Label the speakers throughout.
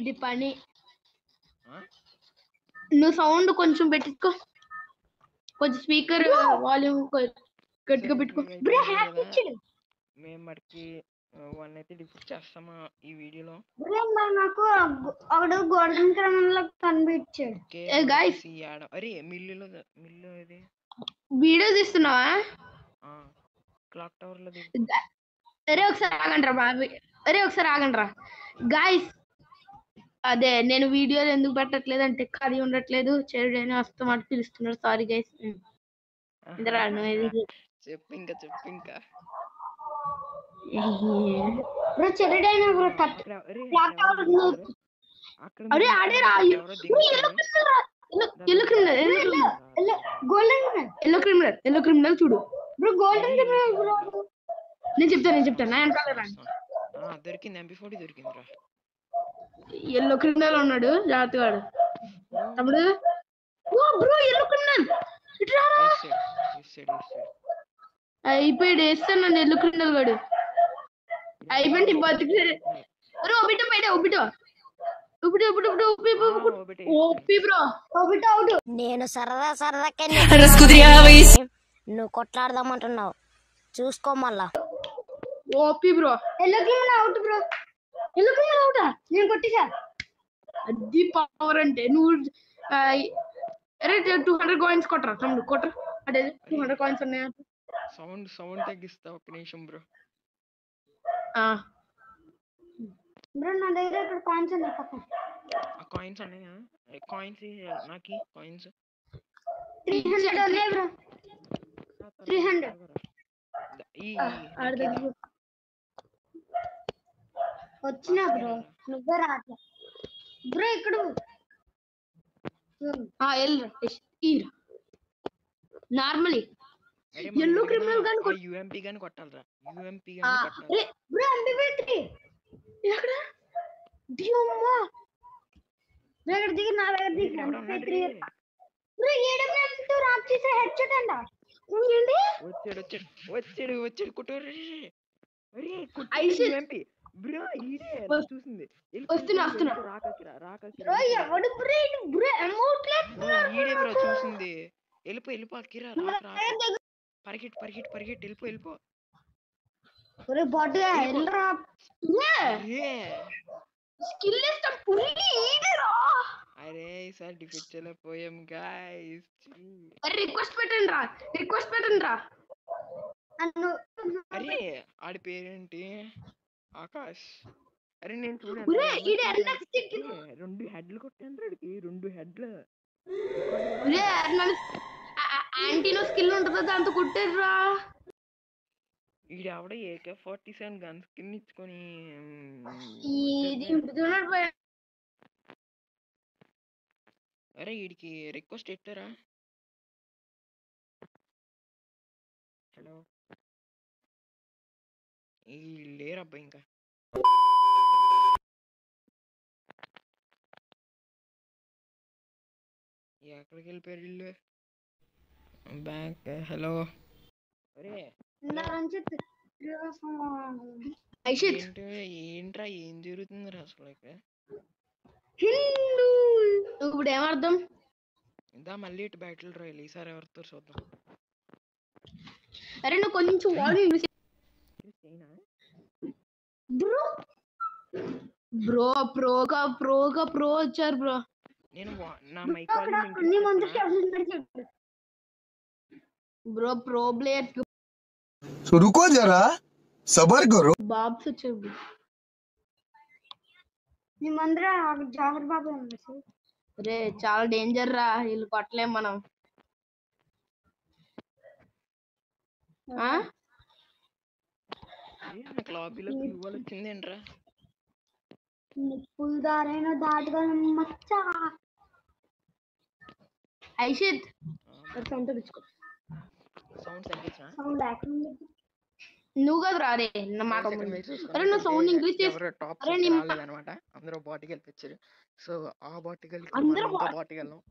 Speaker 1: వీడి పని. నువ్వు సౌండ్ కొంచెం పెట్టుకో, కొంచెం స్పీకర్ వాల్యూమ్ గట్టిగా పెట్టుకో.
Speaker 2: మేము మరికి వన్ అయితే డిఫెక్ట్ చేస్తామా ఈ వీడియోలో.
Speaker 3: నాకు ఒకడు గోల్డెన్ క్రమంలో కనిపించాడు.
Speaker 2: అరే మిల్లు ఇది
Speaker 1: వీడియో తీస్తున్నావా?
Speaker 2: క్లాక్ టవర్ లో.
Speaker 1: అరే ఒకసారి ఆగండ్రా బాబీ, అరే ఒకసారి ఆగండ్రా గాయస్. అదే నేను వీడియోలు ఎందుకు పెట్టట్లేదు అంటే ఖాళీ ఉండట్లేదు, చెరుడైనా వస్తాం అని పిలుస్తున్నారు. Sorry guys.
Speaker 2: చెప్పు ఇంకా
Speaker 3: చెరుడైనా
Speaker 1: అరే ఆడేరా ఎల్లో క్రిమినల్ చూడు బ్రో. Golden criminal bro. నేను చెప్తాను నా వెనకాల
Speaker 2: దొరికింది. MP40 దొరికిందిరా.
Speaker 1: ఎల్లో క్రిమినల్ ఉన్నాడు, జాగ్రత్తగా తమ్ముడు. ఓ బ్రో ఎల్లో క్రిమినల్ అయిపోయాడు. వేస్తాను నన్ను ఎల్లో క్రిమినల్ వాడు. అయిపోయింది బతికి. అరే ఒబిటో బయట ఒబిటో
Speaker 3: నేను సరదా నువ్వు కొట్లాడదామంటున్నావు, చూసుకో మళ్ళా.
Speaker 1: OP bro.
Speaker 3: Yellow criminal out bro. Yellow criminal అవుటా? నేను కొట్టేసా.
Speaker 1: అది పవర్ అంటే. నువ్వు అరే 200 కాయిన్స్ కొట్టరా తమ్ముడు, కొట్టరా. అంటే 200 కాయిన్స్ ఉన్నాయా?
Speaker 2: సౌండ్ తగ్గిస్తా ఒక్క నిమిషం బ్రో.
Speaker 3: బ్రో నా దగ్గర ఇక్కడ కాయిన్స్ ఉన్నాయి.
Speaker 2: కాయిన్స్ ఉన్నాయా? కాయిన్స్ నాకి కాయిన్స్
Speaker 3: 300 ఉన్నాయి బ్రో. 300 వచ్చినా బ్రో. నువ్వే రాట్లా బ్రో. ఇక్కడ
Speaker 1: నార్మలీ ఎల్లో క్రిమినల్ గాని
Speaker 2: UMP గాని కొట్టాలరా. UMP
Speaker 3: బ్రో MP3 ఎక్కడ దియమ్మా. దగ్గర దిగి నా దగ్గర దిగి MP3 బ్రో. ఏడమ్మ రాక్షస హెడ్షాట్ అంట. ఏంటి
Speaker 2: వచ్చాడు కుట్టోరే. అరే UMP బ్రో. ఈడే చూసింది.
Speaker 1: వస్తున్నా
Speaker 3: బ్రో. ఎవడు బ్రో? బ్రో అమౌంట్
Speaker 2: ఈడే బ్రో చూసింది. వెళ్ళిపో కిరా. పరిగెట్ వెళ్ళిపో.
Speaker 3: ఒరే బాట్గా ఎల్రా.
Speaker 1: స్కిల్ ఇస్తాం పులి ఈడరా.
Speaker 2: అరే ఈసారి డిఫెక్ట్ చేయలేకపోయాం గైస్.
Speaker 1: అరే రిక్వెస్ట్ పెట్టండి రా.
Speaker 2: అరే ఆడి పేరేంటి? ఆకాష్. అరే నేను చూడండి
Speaker 1: 2
Speaker 2: హెడ్లు కొట్టాను రాడికి. 2 హెడ్లు.
Speaker 1: యాంటీనో స్కిల్ ఉంటుందా, దాంతో కొట్టారా.
Speaker 2: ఈడు ఆవిడ AK-47 గన్ స్కిన్ ఇచ్చుకొని అరే వీడికి రిక్వెస్ట్ పెట్టారా? హలో ఈ లేరబ్బా ఇంకా. ఎక్కడికి వెళ్ళిపోయారు వీళ్ళు? బ్యాంక్. హలో అరే ఏంట్రా ఏం జరుగుతుంది అసలు?
Speaker 1: ఇప్పుడు ఏమర్థం?
Speaker 2: ఇందా మళ్ళీ ఇటు బ్యాటిల్ రాయల్. ఈసారి ఎవరితో చూద్దాం.
Speaker 1: అరే నువ్వు కొంచెం వాల్యూమ్ బ్రో వచ్చారు బ్రో.
Speaker 2: నేను నా mic volume
Speaker 1: bro pro player.
Speaker 4: तो रुको जरा सबर करो.
Speaker 1: బాబ్స్ వచ్చారు.
Speaker 3: నీ మందర జాగర్ బాబు ఉంది.
Speaker 1: రే చాలా డేంజర్ రా, వీళ్ళు కొట్టలేం మనం.
Speaker 2: లాబీలో క్యూవాల్ వచ్చిందేంట్రా?
Speaker 3: నిప్పుల్ దారైన దాటగలను మచ్చా.
Speaker 1: ఐషిత్ సౌండ్ తగ్గించుకో.
Speaker 2: సౌండ్ తగ్గించా?
Speaker 3: సౌండ్ లేకుండా
Speaker 1: నువ్వు కదా రారే నా మాట. అరే నువ్వు సౌండ్ ఇంక్రీజ్ చేసి.
Speaker 2: అరే నీ రాలేదన్నమాట. అందరూ బాటికి వెళ్ళిపోయారు. సో ఆ బాటికి వెళ్ళి అందరూ బాటికి వెళ్ళాం.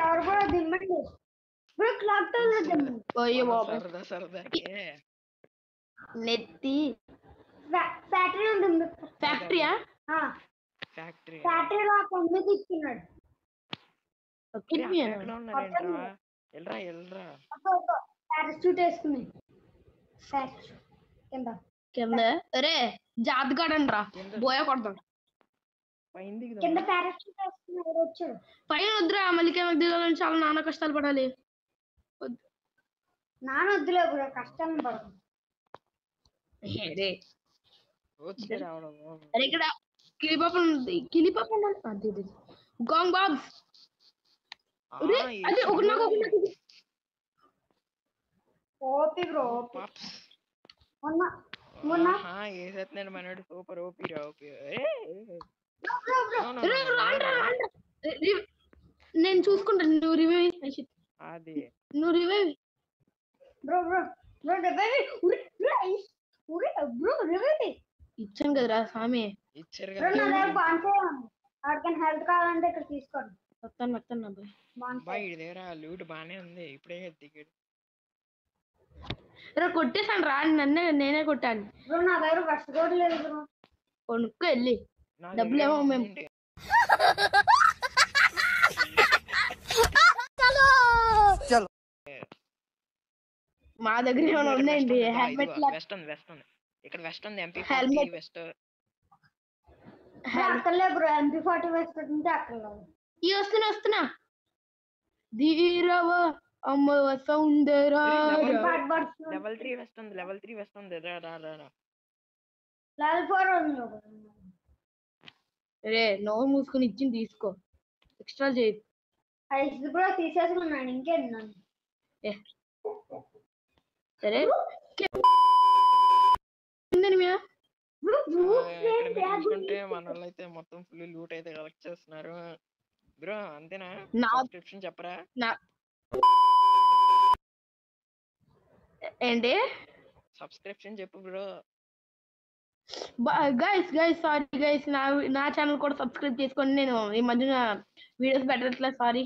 Speaker 3: ఎవరు కూడా దిమ్మండి బ్రో. బ్రో క్లాక్ టవర్
Speaker 1: పోయి బాబు
Speaker 2: సరదా సరదాకే
Speaker 1: నెత్తి
Speaker 3: ఫ్యాక్టరీ ఉంటుంది.
Speaker 1: ఫ్యాక్టరీయా
Speaker 2: ఫ్యాక్టరీ
Speaker 3: ఫ్యాక్టరీలో ఆ కొండ తీసుకున్నాడు.
Speaker 2: ఎక్కడ ఉన్నారేంట్రా? ఎల్రా
Speaker 3: పారాషూట్ వేసుకుని కింద
Speaker 1: కింద అరే జాతకాడండి రా బోయ కొడతాడు.
Speaker 2: పైన
Speaker 3: కింద పారాషూట్ వేసుకున్నాడు వచ్చాడు.
Speaker 1: పైన వద్దురా మళ్ళీ కిందకి దిగాలని చాలా నాన్న కష్టాలు పడాలి.
Speaker 3: నాన్న వద్దులే బ్రో కష్టాలను పడదు.
Speaker 1: అరే
Speaker 2: వచ్చి రావడం
Speaker 1: అరే ఇక్కడ కిలిపాపం ఉంది. కిలిపాపం గాంగ్ బాబ్స్ అదే ఒక నాకు
Speaker 3: ఓపి బ్రో
Speaker 2: పాప్స్
Speaker 3: మొన్న
Speaker 2: వేసేస్తున్నాడు మనోడు సూపర్ ఓపి రా ఓపి.
Speaker 1: నేను చూసుకుంటాను. నువ్వు రివైవ్
Speaker 2: అది
Speaker 1: నువ్వు revive
Speaker 3: bro bro bro bro revive
Speaker 1: ఇచ్చాను కదరా స్వామి.
Speaker 2: ఇచ్చారు
Speaker 3: బ్రో నా
Speaker 2: కదా
Speaker 3: దగ్గర బాన్ఫైర్ ఆడికన్ హెల్త్ కావాలంటే ఇక్కడ తీసుకోండి.
Speaker 1: వస్తాను
Speaker 2: బాయ్ ఇది దగ్గర లూట్ బానే ఉంది. ఇప్పుడే దిగాడు.
Speaker 1: రా కొట్టేసాను రా నేనే కొట్టాను.
Speaker 3: బ్రో నా దగ్గర ఫస్ట్ కోడ్ లేదు బ్రో.
Speaker 1: కొనుక్కో వెళ్ళి
Speaker 2: నా
Speaker 1: డబ్బులు ఏమో మేము
Speaker 2: ఏంటి?
Speaker 1: మా దగ్గర ఏమైనా ఉన్నాయండి. హెల్మెట్
Speaker 2: వెస్ట్ ఉంది ఇక్కడ వెస్ట్ ఉంది. MP40
Speaker 1: Helmet.
Speaker 2: వెస్ట్
Speaker 3: అక్కర్లే బ్రో MP40 వేసుకుంటే అక్కర్లేదు.
Speaker 1: ఈ వస్తున్నా ధీరవ అమ్మ సౌందర్య
Speaker 2: లెవెల్ 3 వెస్ట్ ఉంది రా
Speaker 3: లెవెల్ 4 ఉంది
Speaker 1: రే నోరు మూసుకుని ఇచ్చింది తీసుకో. ఎక్స్ట్రా చేయి.
Speaker 3: ఐస్ బ్రో తీసేసుకున్నాను ఇంకేంటి.
Speaker 1: సరే
Speaker 2: చూసుకుంటే మన వాళ్ళు అయితే మొత్తం ఫుల్ లూట్ అయితే కలెక్ట్ చేస్తున్నారు బ్రో. అంతేనా? సబ్స్క్రిప్షన్ చెప్పరా?
Speaker 1: ఏంటి
Speaker 2: సబ్స్క్రిప్షన్ చెప్పు బ్రో.
Speaker 1: గైస్ సారీ గైస్ నా ఛానల్ కూడా సబ్స్క్రైబ్ చేసుకోండి. నేను ఈ మధ్యన వీడియోస్ పెట్టట్లేదు. సారీ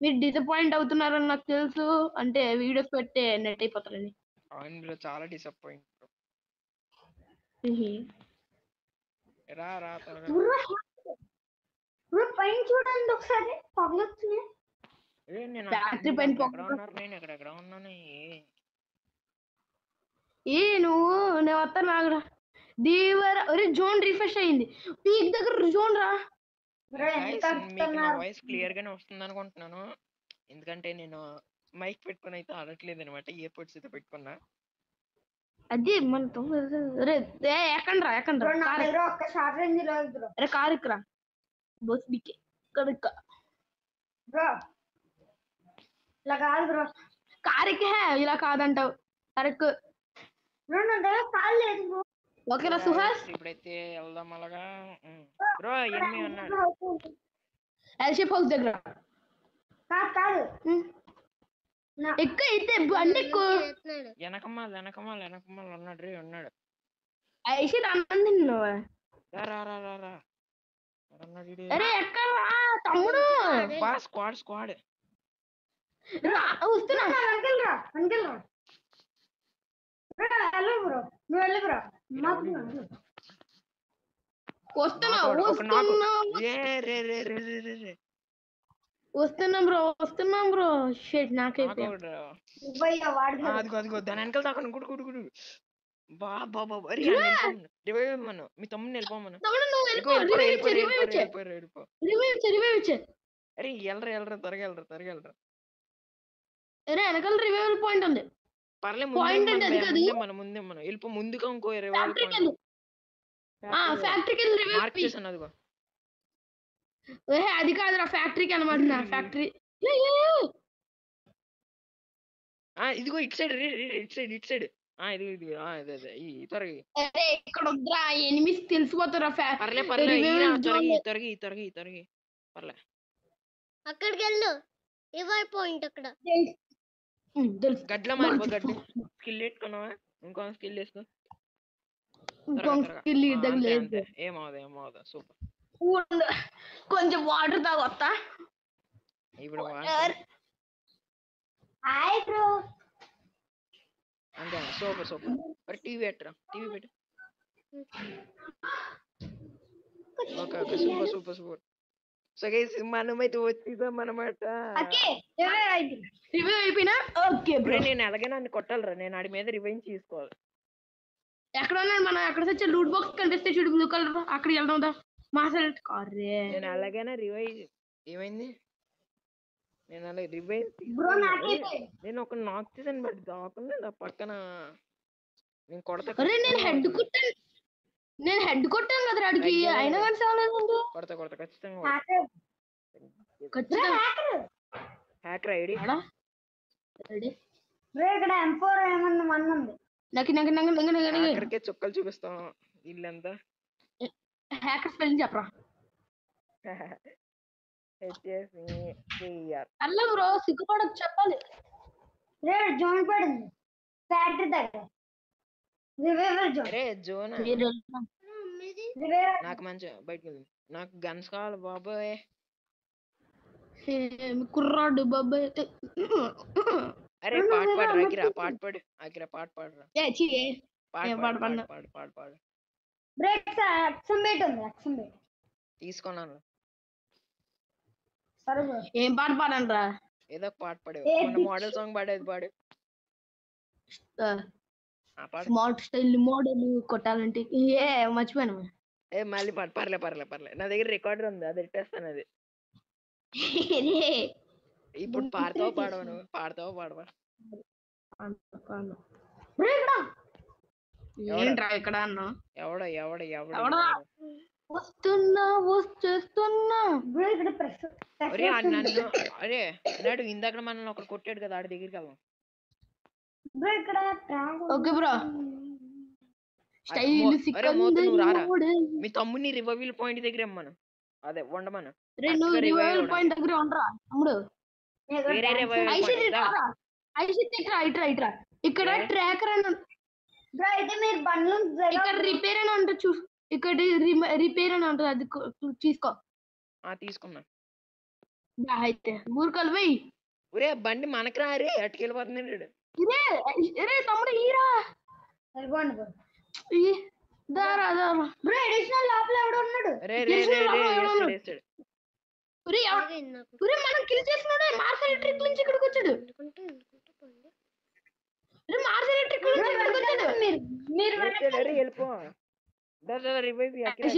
Speaker 1: మీరు డిసప్పాయింట్ అవుతున్నారని నాకు తెలుసు. అంటే వీడియోస్ పెట్టే నెట్ అయిపోతారని.
Speaker 2: అవును బ్రో చాలా డిసప్పాయింట్ బ్రో. రా త్వరగా.
Speaker 3: బ్రో పైన చూడండి ఒకసారి పగలొచ్చునే.
Speaker 2: నేను
Speaker 1: ఫ్యాక్టరీ పైన
Speaker 2: ఎక్కడ ఉన్నాను?
Speaker 1: నువ్వు నేను వస్తాను ఆగరా. దీవర జోన్ రిఫ్రెష్ అయింది. పీక్ దగ్గర జోన్ రా.
Speaker 2: మీకు నా వాయిస్ క్లియర్ గానే వస్తుంది అనుకుంటున్నాను. ఎందుకంటే నేను మైక్ పెట్టుకుని అయితే ఆడట్లేదు అనమాట. ఇయర్ పోడ్స్ అయితే పెట్టుకున్నా.
Speaker 1: అది మన ఎక్కండ్రా అరే కారు ఇక్కడ బస్ బిక్కి ఇక్కడ
Speaker 3: బ్రో ఇలా కాదు బ్రో.
Speaker 1: కారుకే ఇలా కాదంటావు. కరెక్ట్
Speaker 3: బ్రో నా దగ్గర కాల్ లేదు బ్రో.
Speaker 1: ఓకేనా సుహాస్?
Speaker 2: ఇప్పుడైతే వెళ్దాం అలాగా. బ్రో ఏమి అన్నాడు?
Speaker 1: ఎల్షేప్ హౌస్ దగ్గర
Speaker 3: కాదు
Speaker 1: ఎక్కువ అయితే బండి
Speaker 2: వెనకమాల ఉన్నాడు.
Speaker 1: ఐషి అన్నం తిన్నావా? అరే ఎక్కడ తమ్ముడు?
Speaker 2: స్క్వాడ్
Speaker 1: వస్తున్నా.
Speaker 3: అంకెల్రా బ్రో నువ్వు వెళ్ళి బ్రో.
Speaker 1: వస్తున్నాం బ్రో. షెట్ నాకైతే
Speaker 2: అదిగో దాని వెనకాల దాకా గుడు మీ తమ్ముడిని వెళ్ళిపోమను. అరే వెళ్ళరా త్వరగా వెళ్ళరా.
Speaker 1: వెనకాల రివైవల్ పాయింట్ ఉంది.
Speaker 2: పర్లేదు ముందే మనం వెళ్ళిపో. ముందుగా ఇంకో మార్క్ చేసాను. అదిగో
Speaker 1: అది కాదురా ఫ్యాక్టరీకి అనమాట. నా ఫ్యాక్టరీ
Speaker 2: ఇదిగో ఇటు సైడ్ ఇది త్వరగా.
Speaker 1: ఇక్కడ వద్దురా ఎనిమిస్ తెలిసిపోతారా.
Speaker 2: త్వరగా పర్లే.
Speaker 3: అక్కడికి వెళ్ళు. రివర్ పాయింట్ అక్కడ
Speaker 2: గడ్ల మారిపో. గడ్డి స్కిల్ వేసుకున్నావా? ఇంకో స్కిల్ వేసుకో. ఏమవుదా సూపర్.
Speaker 1: కొంచెం వాటర్ తాగొస్తా
Speaker 2: ఇప్పుడు.
Speaker 3: బ్రో
Speaker 2: అంతే సూపర్ సూపర్. మరి టీవీ పెట్టరా, టీవీ పెట్టు. Okay okay super super super. So guys మనమైతే వచ్చేసాం అన్నమాట.
Speaker 3: ఓకే అయిపోయింది.
Speaker 1: రివ్యూ అయిపోయినా ఓకే బ్రో.
Speaker 2: నేను ఎలాగైనా అన్ని కొట్టాలరా, నేను ఆడి మీద రివెంజ్ తీసుకోవాలి.
Speaker 1: ఎక్కడ ఉన్నాడు మనం? ఎక్కడ తెచ్చే లూట్ బాక్స్ కనిపిస్తే చూడు బ్లూ కలర్, అక్కడికి వెళ్దాం మాసల్. అరే
Speaker 2: నేను ఎలాగైనా రివైజ్ ఏమైంది, నేను అలా రివైజ్
Speaker 3: బ్రో నాకైతే
Speaker 2: నేను ఒక నాక్ చేసాను బట్ దాకుండా నా పక్కన నేను కొడతా.
Speaker 1: అరే నేను హెడ్ కొట్టాను, కదా అడిగి, అయినా కానీ చాలేదండి.
Speaker 2: కొడతా కొడతా ఖచ్చితంగా
Speaker 3: హ్యాకర్
Speaker 1: ఖచ్చితంగా
Speaker 2: హ్యాకర్ ఐడి.
Speaker 1: రెడీ
Speaker 3: బ్రో ఇక్కడ M4 ఏమన్నా వన్ ఉంది.
Speaker 2: హ్యాకర్కే చుక్కలు చూపిస్తాం ఇల్లంతా.
Speaker 1: హ్యాకర్ స్పెల్లింగ్ చెప్పరా?
Speaker 2: HSER.
Speaker 1: అల్ల బ్రో సిగ్గుపడకు, చెప్పాలి.
Speaker 3: బ్రో జోన్ పడింది ఫ్యాక్టరీ దగ్గర. రివైవర్ జోన్.
Speaker 2: అరే జోనా
Speaker 3: రివైవర్
Speaker 2: నాకు మంచి బయటకు వెళ్ళి నాకు గన్స్ కావాలి బాబాయ్.
Speaker 1: కుర్రాడు బాబాయ్.
Speaker 2: అరే పాట పాడు అకిరా, పాట పాడు అకిరా, పాట పాడురా, పాట పాడు పాడు పాడు పాడు పాడు.
Speaker 3: బ్రేక్ ఎక్సంబేట్ ఉంది. ఎక్సంబేట్
Speaker 2: తీసుకున్నాను.
Speaker 3: సరే బ్రో
Speaker 1: ఏం పాట పాడండ్రా?
Speaker 2: ఏదో ఒక పాట పాడు,
Speaker 3: ఏ
Speaker 2: మొన్న మోడల్ సాంగ్ పాడేది పాడు. ఆ పాడు.
Speaker 1: స్మార్ట్ స్టైల్ మోడల్ కొట్టాలంటే మర్చిపోయాను.
Speaker 2: ఏ మళ్ళీ పాడు, పర్లే పర్లే పర్లే, నా దగ్గర రికార్డర్ ఉంది, అది ఎట్టేస్తాను. అది ఇప్పుడు పాడతావు పాడవా, నువ్వు పాడతావు పాడవా?
Speaker 1: ఏంట్రా ఇక్కడ అన్నా?
Speaker 2: ఎవడ ఎవడ
Speaker 1: ఎవడా?
Speaker 2: ఎవడ
Speaker 1: వచ్చేస్తున్నా.
Speaker 3: బ్రో ఇక్కడ ప్రెస్
Speaker 2: అరే నన్ను అరే నాడు ఇందాక మనల్ని ఒకడు కొట్టాడు కదా, ఆడి దగ్గరికి వెళ్దాం.
Speaker 3: బ్రో ఇక్కడ
Speaker 1: ఓకే బ్రో. స్టైల్
Speaker 2: అరే మోతు నువ్వు రారా, మీ తమ్ముని రివైవల్ పాయింట్ దగ్గర ఇమ్మను, అదే ఉండమను.
Speaker 1: నువ్వు రివైవల్ పాయింట్ దగ్గర ఉండరా తమ్ముడు?
Speaker 2: వేరే రివైవల్
Speaker 1: ఇట్రా ఇక్కడ ట్రాకర్ అని
Speaker 3: బ్రో అయితే మీరు బండ్లు
Speaker 1: ఇక్కడ రిపేర్ అని అంటే చూ, ఇక్కడ రిపేర్ అని ఉంటుంది, అది తీసుకో.
Speaker 2: తీసుకున్నా.
Speaker 1: అయితే ఊరుకలు పోయి.
Speaker 2: ఒరే బండి మనకు రా, అరే అటుకెళ్ళిపోతున్నాడు.
Speaker 1: రే తమ్ముడు ఈరా.
Speaker 3: సరిపోండి బ్రో.
Speaker 1: దారా
Speaker 3: బ్రో అడిషనల్ లోపల ఎవడు ఉన్నాడు?
Speaker 2: రే రే రే రే వేసాడు.
Speaker 1: మనం కిల్ చేస్తున్నాడే మార్సల్ ట్రిక్ నుంచి ఇక్కడికి వచ్చాడు. మార్సల్ ట్రిక్ నుంచి ఇక్కడికి వచ్చాడు.
Speaker 3: మీరు
Speaker 2: అరే వెళ్ళిపో. రివైవ్ ఎక్కడ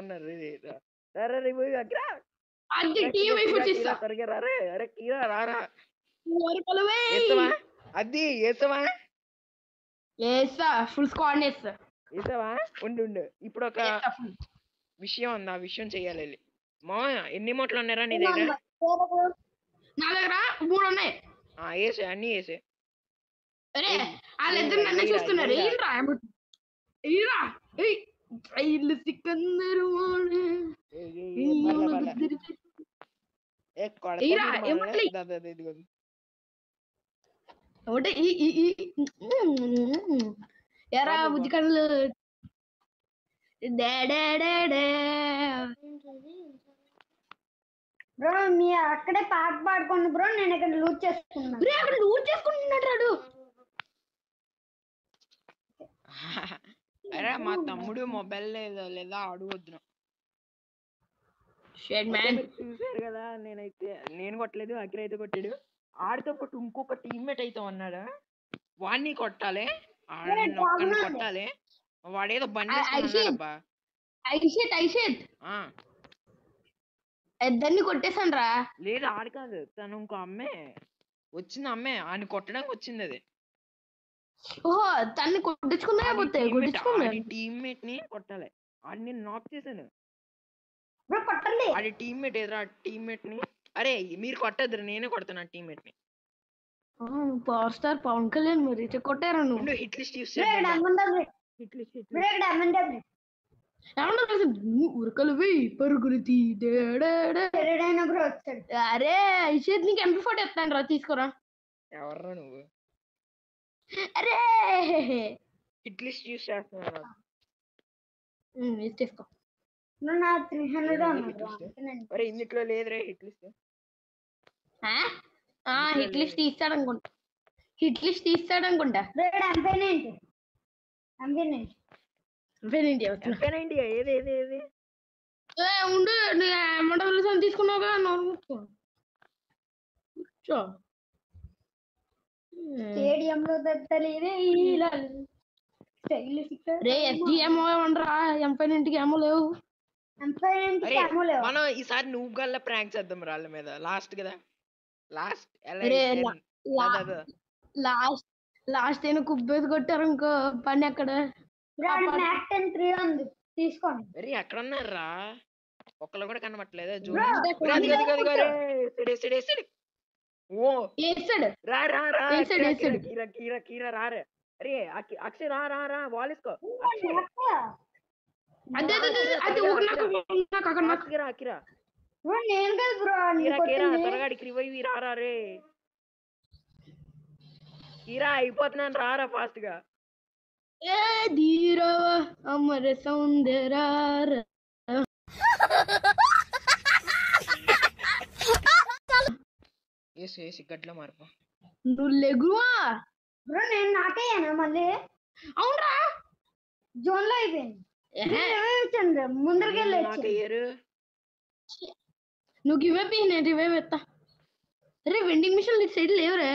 Speaker 2: ఉన్నారు? రివైవ్ అగ్రా త్వరగా రారే. అరే కీరా రారా, వేస్తావా? అది వేస్తావా?
Speaker 1: ఫుల్ స్క్వాడ్
Speaker 2: వేసావా? ఉండు ఇప్పుడు ఒక విషయం ఉంది, ఆ విషయం చెయ్యాలి. మా ఎన్ని మూటలు ఉన్నారా నీ దగ్గర?
Speaker 1: నా దగ్గర 3 ఉన్నాయి.
Speaker 2: వేసే అన్ని వేసే.
Speaker 1: అరే వాళ్ళిద్దరు నన్ను చూస్తున్నారు. సికందరు ఎరా బుద్ధి కళ్ళు
Speaker 3: బ్రో మీ అక్కడే పాట పాడుకోండి బ్రో, నేను ఇక్కడ లూట్ చేసుకున్నాను.
Speaker 1: అక్కడ లూట్ చేసుకుంటున్నాడు రాడు.
Speaker 2: అరే మా తమ్ముడు మొబైల్ లేదా అడుగుద్దును. చూసారు కదా, నేను కొట్టలేదు, అఖిల్ అయితే కొట్టాడు. ఆడితో పాటు ఇంకొక టీమ్మేట్ అయితే ఉన్నాడా, వాడిని కొట్టాలి, ఒక్కడిని కొట్టాలి. వాడేదో బండి
Speaker 1: ఇద్దరిని కొట్టేసాను రా.
Speaker 2: లేదు ఆడు కాదు, తను ఇంకో అమ్మే వచ్చింది, అమ్మే ఆడిని కొట్టడానికి వచ్చింది. అది
Speaker 1: ఓహో తన్ని కొట్టించుకుందా?
Speaker 2: టీమ్మేట్ ని కొట్టాలి. ఆడిని నాక్ చేశాను.
Speaker 3: బ్రో కొట్టండి.
Speaker 2: ఆడి టీమ్మేట్ ఎదురా, టీమ్మేట్ ని. అరే మీరు కొట్టద్దు, నేనే కొడతాను టీమ్మేట్ ని.
Speaker 1: పవర్ స్టార్ పవన్ కళ్యాణ్ మరి కొట్టారు. నువ్వు
Speaker 2: హిట్ లిస్ట్ యూస్
Speaker 1: ఉరకలు పరుగులు అరే ఐషేద్ నీకు MP40 ఎత్తాను రా, తీసుకోరా.
Speaker 2: ఎవర్రా నువ్వు?
Speaker 1: అరే
Speaker 2: హిట్ లిస్ట్ యూస్ చేస్తున్నా,
Speaker 1: తీసుకో.
Speaker 3: నా 300
Speaker 2: అరే ఇందులో లేదురా హిట్ లిస్ట్.
Speaker 1: హిట్ లిస్ట్ తీస్తాడనుకుంటా.
Speaker 2: ఎంపేనేంటి ఏది
Speaker 1: ఉండు ఏమంటారు తీసుకున్నావుగా కూర్చో.
Speaker 3: స్టేడియంలో
Speaker 1: రే ఎస్జిఎం ఉండరా ఎంపైనెంట్కి ఏమో లేవు.
Speaker 2: అరే మనం ఈసారి నువ్వు గల్ల ప్రాంక్ చేద్దాం రాళ్ళ మీద. లాస్ట్ కదా, లాస్ట్
Speaker 1: లాస్ట్ అయినా కుబ్బేసి కొట్టారు ఇంకో పని అక్కడ.
Speaker 3: తీసుకోండి.
Speaker 2: మరి ఎక్కడ ఉన్నారా? ఒక్కళ్ళు కూడా కనబట్టలేదు. ఓ రా రా రా కీరా రారే. అరే అక్షయ్ రా వాలిస్కో.
Speaker 3: నేను కదా బ్రో
Speaker 2: త్వరగాడికి రివైవ్ రారా రే. కీరా అయిపోతున్నాను రారా ఫాస్ట్ గా.
Speaker 1: ఏ ధీరా అమర సౌందరార
Speaker 2: ఏసి గడ్లో మార్పు.
Speaker 1: నువ్వు లెగువా
Speaker 3: బ్రో. నేను నాకేనా మళ్ళీ?
Speaker 1: అవునరా
Speaker 3: జోన్ లో అయిపోయింది. ముందరికి
Speaker 1: నువ్వు గివ్ నేను రివైవ్ ఎత్తా. రే వెండింగ్ మిషన్ ఇటు సైడ్ లేవురే.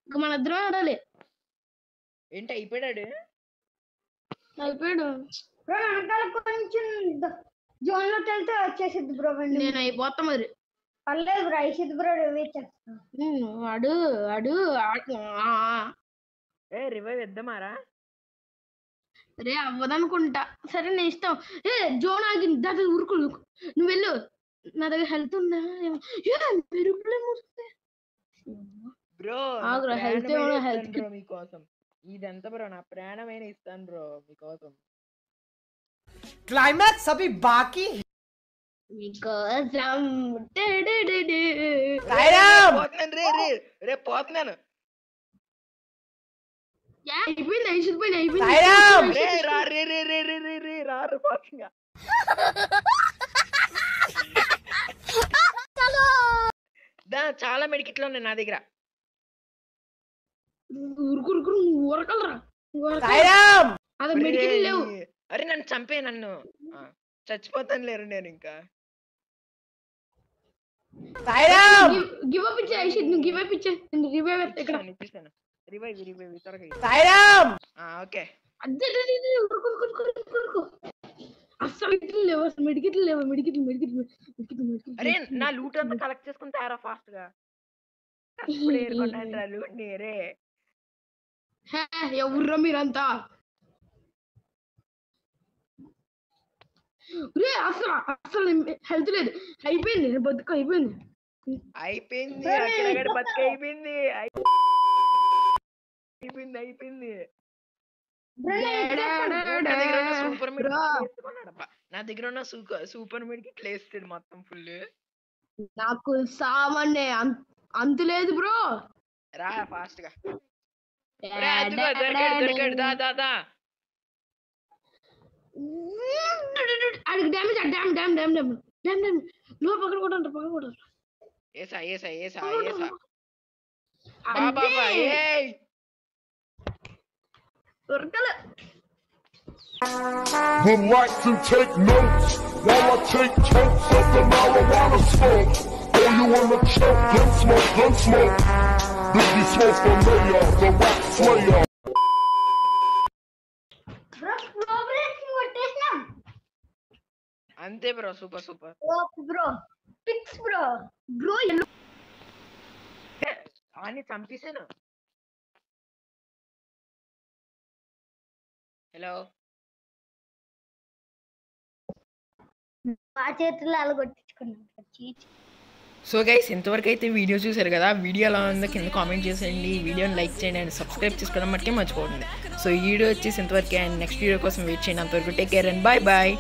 Speaker 1: ఇక మన ఇద్దరం ఆడాలి.
Speaker 2: ఏంటి అయిపోయాడు?
Speaker 1: అయిపోయాడు
Speaker 3: బ్రో. వెనకాల కొంచెం జోన్ లోకి వెళ్తే వచ్చేసిద్ది బ్రో.
Speaker 1: నేను అయిపోతా మరి.
Speaker 3: పర్లేదు బ్రో, అయిసిద్ది బ్రో.
Speaker 1: అడు
Speaker 2: రివైవ్ ఇద్దామారా?
Speaker 1: రే అవ్వదనుకుంటా. సరే నేను ఇష్టం. ఏ జోన్ ఆగింది దాని ఊరుకు. నువ్వు వెళ్ళు. నా దగ్గర హెల్త్ ఉందా?
Speaker 2: బ్రో
Speaker 1: హెల్త్
Speaker 2: మీకోసం ఇదంతా బ్రో. నా ప్రాణమైన ఇస్తాను బ్రో మీకోసం.
Speaker 5: క్లైమాక్స్ అభి బాకీ.
Speaker 2: రే పోతున్నాను. చాలా మెడికిట్లు ఉన్నాయి నా దగ్గర. అరే నన్ను చంపే, నన్ను చచ్చిపోతాను లేరు నేను ఇంకా. ఓకే అరే నా లూట్ అంతా కలెక్ట్ చేసుకుంటారా ఫాస్ట్ గా. లూట్ ని రే
Speaker 1: ఎవర్రా మీరంతా? అసలు హెల్త్ లేదు. అయిపోయింది బతుకు. అయిపోయింది
Speaker 2: బతుకు అయిపోయింది. నా దగ్గర ఉన్న సూపర్ మెడికిట్ వేస్తాడు మొత్తం ఫుల్.
Speaker 1: నాకు సామాన్య అంతు లేదు బ్రో.
Speaker 2: రా ఫాస్ట్ గా. దొరికాడు దా.
Speaker 1: డ్యామేజ్ నువ్వు పక్కన కూడా
Speaker 2: ఏసా
Speaker 1: దొరకలే.
Speaker 6: Relax and take notes while I take totes of the marijuana smoke. Oh, you wanna choke? Gun smoke. Biggie smoke for mayor, the rap slayer.
Speaker 2: అంతే బ్రో. Super
Speaker 3: bro. పిక్స్ bro.
Speaker 2: అని చంపేసాను. హలో
Speaker 3: ఆ చేతుల్లో అలా కొట్టించుకున్నాను.
Speaker 2: సో గైస్ ఇంతవరకు అయితే video చూసారు కదా. వీడియో ఎలా ఉందో కింద కామెంట్ చేసేయండి. వీడియోని లైక్ చేయండి అండ్ సబ్స్క్రైబ్ చేసుకోవడం మట్టుకే మర్చిపోతుంది. సో ఈ వీడియో వచ్చేసి ఇంతవరకే. అండ్ నెక్స్ట్ వీడియో కోసం వెయిట్ చేయండి. అంతవరకు టేక్ కేర్ అండ్ బాయ్.